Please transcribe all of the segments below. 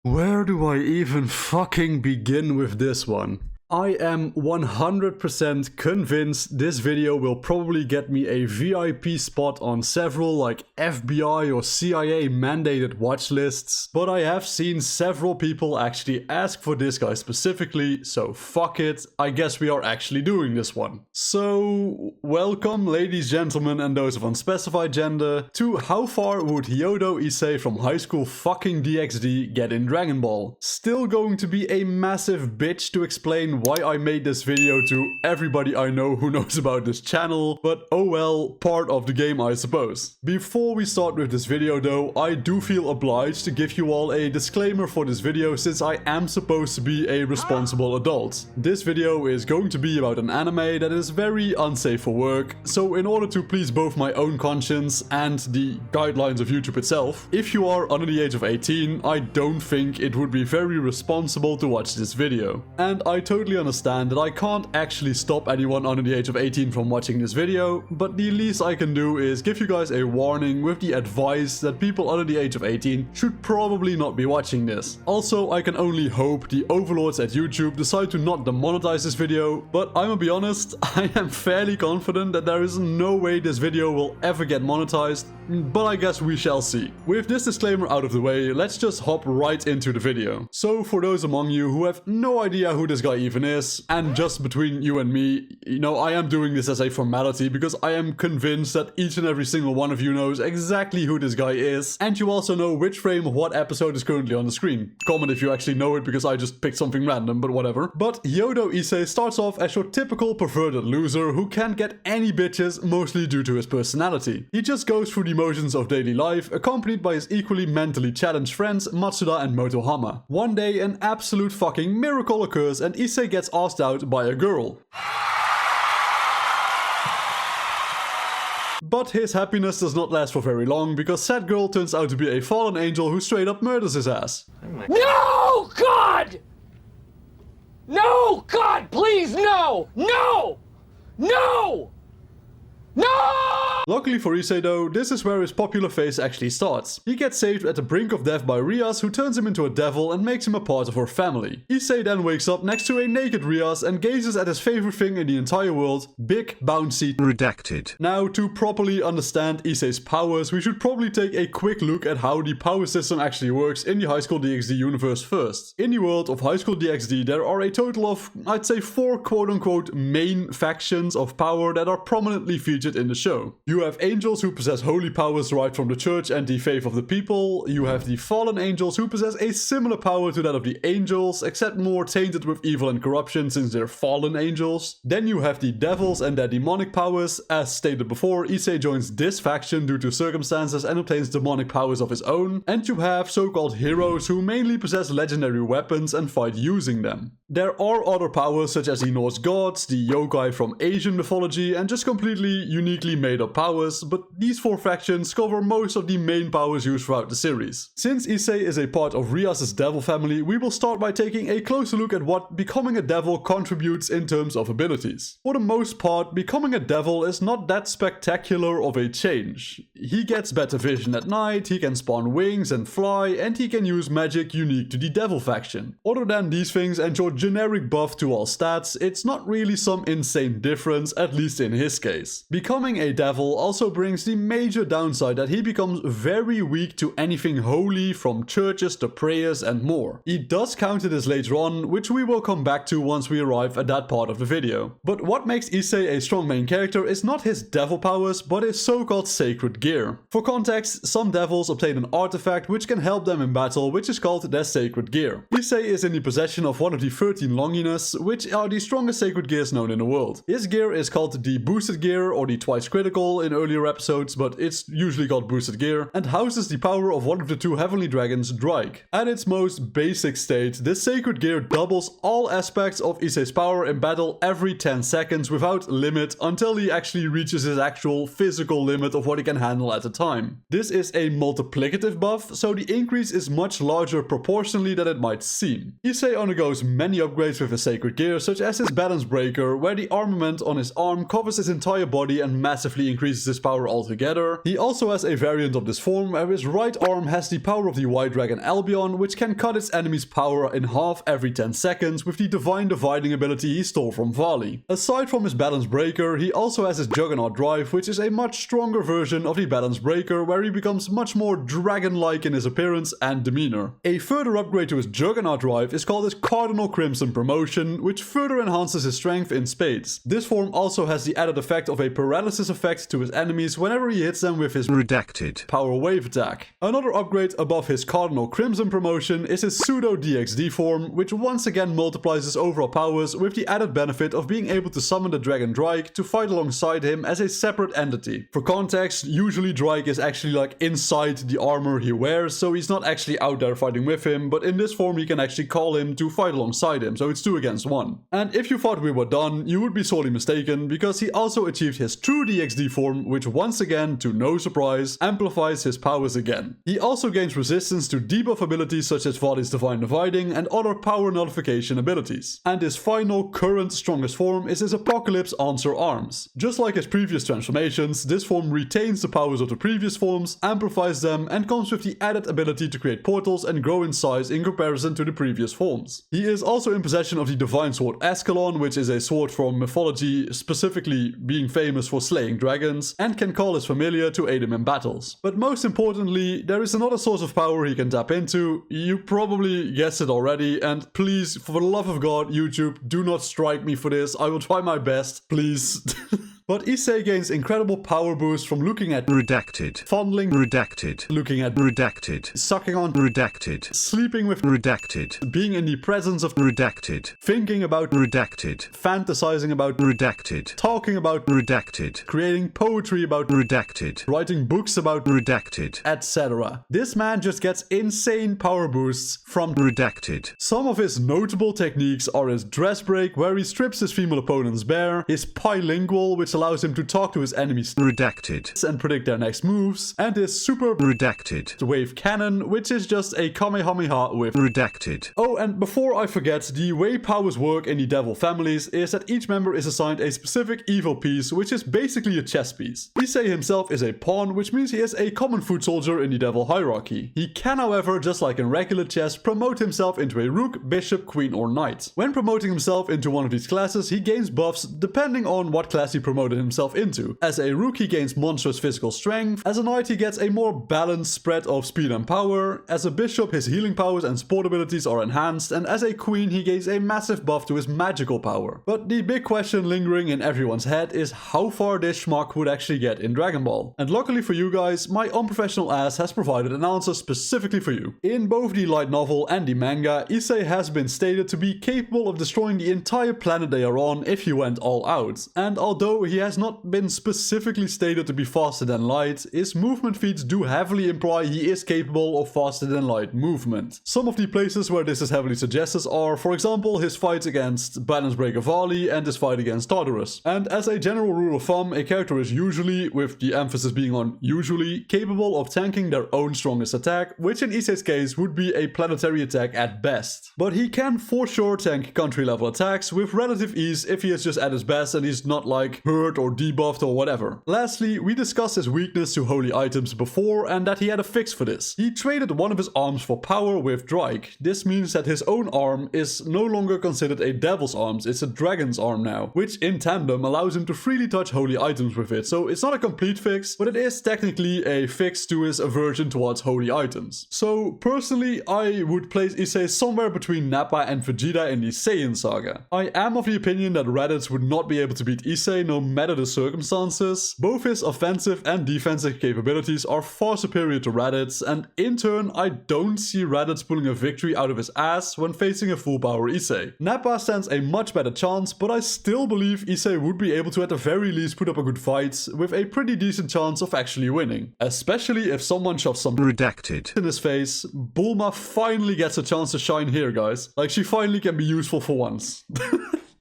Where do I even fucking begin with this one? I am 100% convinced this video will probably get me a VIP spot on several like FBI or CIA mandated watch lists, but I have seen several people actually ask for this guy specifically, so fuck it, I guess we are actually doing this one. So, welcome ladies, gentlemen and those of unspecified gender to how far would Hyoudou Issei from Highschool fucking DxD get in Dragon Ball. Still going to be a massive bitch to explain why I made this video to everybody I know who knows about this channel, but oh well, part of the game I suppose. Before we start with this video though, I do feel obliged to give you all a disclaimer for this video since I am supposed to be a responsible adult. This video is going to be about an anime that is very unsafe for work, so in order to please both my own conscience and the guidelines of YouTube itself, if you are under the age of 18, I don't think it would be very responsible to watch this video. And I totally understand that I can't actually stop anyone under the age of 18 from watching this video, but the least I can do is give you guys a warning with the advice that people under the age of 18 should probably not be watching this. Also, I can only hope the overlords at YouTube decide to not demonetize this video, but I'ma be honest, I am fairly confident that there is no way this video will ever get monetized, but I guess we shall see. With this disclaimer out of the way, let's just hop right into the video. So for those among you who have no idea who this guy even is, and just between you and me, you know, I am doing this as a formality because I am convinced that each and every single one of you knows exactly who this guy is, and you also know which frame of what episode is currently on the screen. Comment if you actually know it because I just picked something random, but whatever. But Hyoudou Issei starts off as your typical perverted loser who can't get any bitches, mostly due to his personality. He just goes through the motions of daily life, accompanied by his equally mentally challenged friends Matsuda and Motohama. One day, an absolute fucking miracle occurs and Issei gets asked out by a girl. But his happiness does not last for very long because said girl turns out to be a fallen angel who straight up murders his ass. No, God! No, God, please, no! No! No! No! Luckily for Issei though, this is where his popular phase actually starts. He gets saved at the brink of death by Rias, who turns him into a devil and makes him a part of her family. Issei then wakes up next to a naked Rias and gazes at his favorite thing in the entire world, big, bouncy redacted. Now, to properly understand Issei's powers, we should probably take a quick look at how the power system actually works in the Highschool DxD universe first. In the world of Highschool DxD, there are a total of, I'd say, 4 quote-unquote main factions of power that are prominently featured in the show. You have angels who possess holy powers derived from the church and the faith of the people. You have the fallen angels who possess a similar power to that of the angels, except more tainted with evil and corruption since they're fallen angels. Then you have the devils and their demonic powers. As stated before, Issei joins this faction due to circumstances and obtains demonic powers of his own. And you have so-called heroes who mainly possess legendary weapons and fight using them. There are other powers such as the Norse gods, the yokai from Asian mythology, and just completely uniquely made up powers, but these 4 factions cover most of the main powers used throughout the series. Since Issei is a part of Rias' devil family, we will start by taking a closer look at what becoming a devil contributes in terms of abilities. For the most part, becoming a devil is not that spectacular of a change. He gets better vision at night, he can spawn wings and fly, and he can use magic unique to the devil faction. Other than these things and your generic buff to all stats, it's not really some insane difference, at least in his case. Becoming a devil also brings the major downside that he becomes very weak to anything holy, from churches to prayers and more. He does counter this later on, which we will come back to once we arrive at that part of the video. But what makes Issei a strong main character is not his devil powers, but his so-called sacred gear. For context, some devils obtain an artifact which can help them in battle, which is called their sacred gear. Issei is in the possession of one of the 13 Longinus, which are the strongest sacred gears known in the world. His gear is called the boosted gear or the twice critical in earlier episodes, but it's usually called boosted gear, and houses the power of one of the 2 heavenly dragons, Drake. At its most basic state, this sacred gear doubles all aspects of Issei's power in battle every 10 seconds without limit until he actually reaches his actual physical limit of what he can handle at a time. This is a multiplicative buff, so the increase is much larger proportionally than it might seem. Issei undergoes many upgrades with his sacred gear, such as his balance breaker, where the armament on his arm covers his entire body and massively increases his power altogether. He also has a variant of this form where his right arm has the power of the White Dragon Albion, which can cut its enemy's power in half every 10 seconds with the Divine Dividing ability he stole from Vali. Aside from his Balance Breaker, he also has his Juggernaut Drive, which is a much stronger version of the Balance Breaker, where he becomes much more dragon-like in his appearance and demeanor. A further upgrade to his Juggernaut Drive is called his Cardinal Crimson Promotion, which further enhances his strength in spades. This form also has the added effect of a paralysis effect to his enemies whenever he hits them with his redacted power wave attack. Another upgrade above his Cardinal Crimson Promotion is his Pseudo DxD form, which once again multiplies his overall powers with the added benefit of being able to summon the Dragon Drake to fight alongside him as a separate entity. For context, usually Drake is actually like inside the armor he wears, so he's not actually out there fighting with him, but in this form he can actually call him to fight alongside him, so it's 2 against 1. And if you thought we were done, you would be sorely mistaken, because he also achieved his True DxD form, which once again, to no surprise, amplifies his powers again. He also gains resistance to debuff abilities such as Vali's Divine Dividing and other power nullification abilities. And his final, current strongest form is his Apocalypse Answer Arms. Just like his previous transformations, this form retains the powers of the previous forms, amplifies them, and comes with the added ability to create portals and grow in size in comparison to the previous forms. He is also in possession of the Divine Sword Ascalon, which is a sword from mythology, specifically being famous for slaying dragons, and can call his familiar to aid him in battles. But most importantly, there is another source of power he can tap into. You probably guessed it already, and please, for the love of God, YouTube, do not strike me for this. I will try my best, please. But Issei gains incredible power boost from looking at redacted, fondling redacted, looking at redacted, sucking on redacted, sleeping with redacted, being in the presence of redacted, thinking about redacted, fantasizing about redacted, talking about redacted, creating poetry about redacted, writing books about redacted, etc. This man just gets insane power boosts from redacted. Some of his notable techniques are his dress break, where he strips his female opponents bare, his bilingual, which allows him to talk to his enemies redacted and predict their next moves, and his super redacted wave cannon, which is just a Kamehameha with redacted. Oh, and before I forget, the way powers work in the devil families is that each member is assigned a specific evil piece, which is basically a chess piece. Issei himself is a pawn, which means he is a common foot soldier in the devil hierarchy. He can, however, just like in regular chess, promote himself into a rook, bishop, queen, or knight. When promoting himself into one of these classes, he gains buffs depending on what class he promoted himself into. As a rook, he gains monstrous physical strength. As a knight, he gets a more balanced spread of speed and power. As a bishop, his healing powers and support abilities are enhanced, and as a queen, he gains a massive buff to his magical power. But the big question lingering in everyone's head is how far this schmuck would actually get in Dragon Ball. And luckily for you guys, my unprofessional ass has provided an answer specifically for you. In both the light novel and the manga, Issei has been stated to be capable of destroying the entire planet they are on if he went all out. And although he has not been specifically stated to be faster than light, his movement feats do heavily imply he is capable of faster than light movement. Some of the places where this is heavily suggested are, for example, his fights against Balance Breaker Vali and his fight against Tartarus. And as a general rule of thumb, a character is usually, with the emphasis being on usually, capable of tanking their own strongest attack, which in Issei's case would be a planetary attack at best. But he can for sure tank country level attacks with relative ease if he is just at his best and he's not like hurt or debuffed or whatever. Lastly, we discussed his weakness to holy items before and that he had a fix for this. He traded one of his arms for power with Drake. This means that his own arm is no longer considered a devil's arms, it's a dragon's arm now, which in tandem allows him to freely touch holy items with it. So it's not a complete fix, but it is technically a fix to his aversion towards holy items. So personally, I would place Issei somewhere between Nappa and Vegeta in the Saiyan saga. I am of the opinion that Raditz would not be able to beat Issei no matter the circumstances. Both his offensive and defensive capabilities are far superior to Raditz, and in turn, I don't see Raditz pulling a victory out of his ass when facing a full power Issei. Nappa stands a much better chance, but I still believe Issei would be able to at the very least put up a good fight with a pretty decent chance of actually winning. Especially if someone shoves some redacted in his face. Bulma finally gets a chance to shine here, guys. Like, she finally can be useful for once.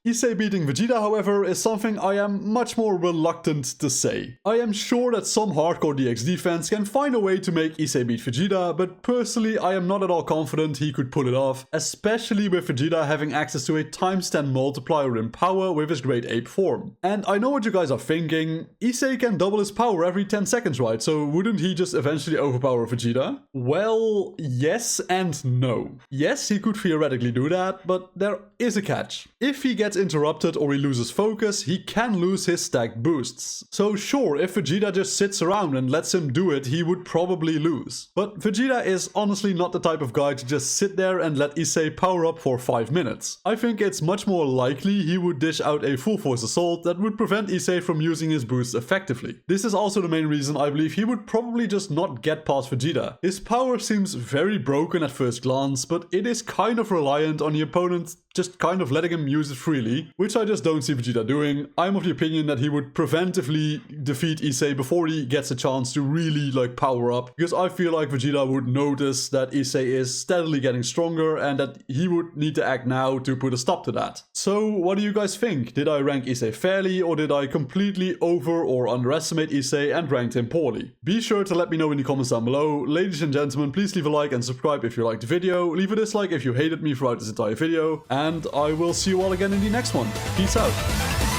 Issei beating Vegeta, however, is something I am much more reluctant to say. I am sure that some hardcore DxD fans can find a way to make Issei beat Vegeta, but personally I am not at all confident he could pull it off, especially with Vegeta having access to a times 10 multiplier in power with his Great Ape form. And I know what you guys are thinking, Issei can double his power every 10 seconds, right? So wouldn't he just eventually overpower Vegeta? Well, yes and no. Yes, he could theoretically do that, but there is a catch. If he gets interrupted or he loses focus, he can lose his stacked boosts. So sure, if Vegeta just sits around and lets him do it, he would probably lose. But Vegeta is honestly not the type of guy to just sit there and let Issei power up for 5 minutes. I think it's much more likely he would dish out a full force assault that would prevent Issei from using his boosts effectively. This is also the main reason I believe he would probably just not get past Vegeta. His power seems very broken at first glance, but it is kind of reliant on the opponent just kind of letting him use it freely, which I just don't see Vegeta doing. I'm of the opinion that he would preventively defeat Issei before he gets a chance to really like power up, because I feel like Vegeta would notice that Issei is steadily getting stronger and that he would need to act now to put a stop to that. So what do you guys think? Did I rank Issei fairly, or did I completely over or underestimate Issei and ranked him poorly? Be sure to let me know in the comments down below. Ladies and gentlemen, please leave a like and subscribe if you liked the video. Leave a dislike if you hated me throughout this entire video. And I will see you all again in the next one. Peace out.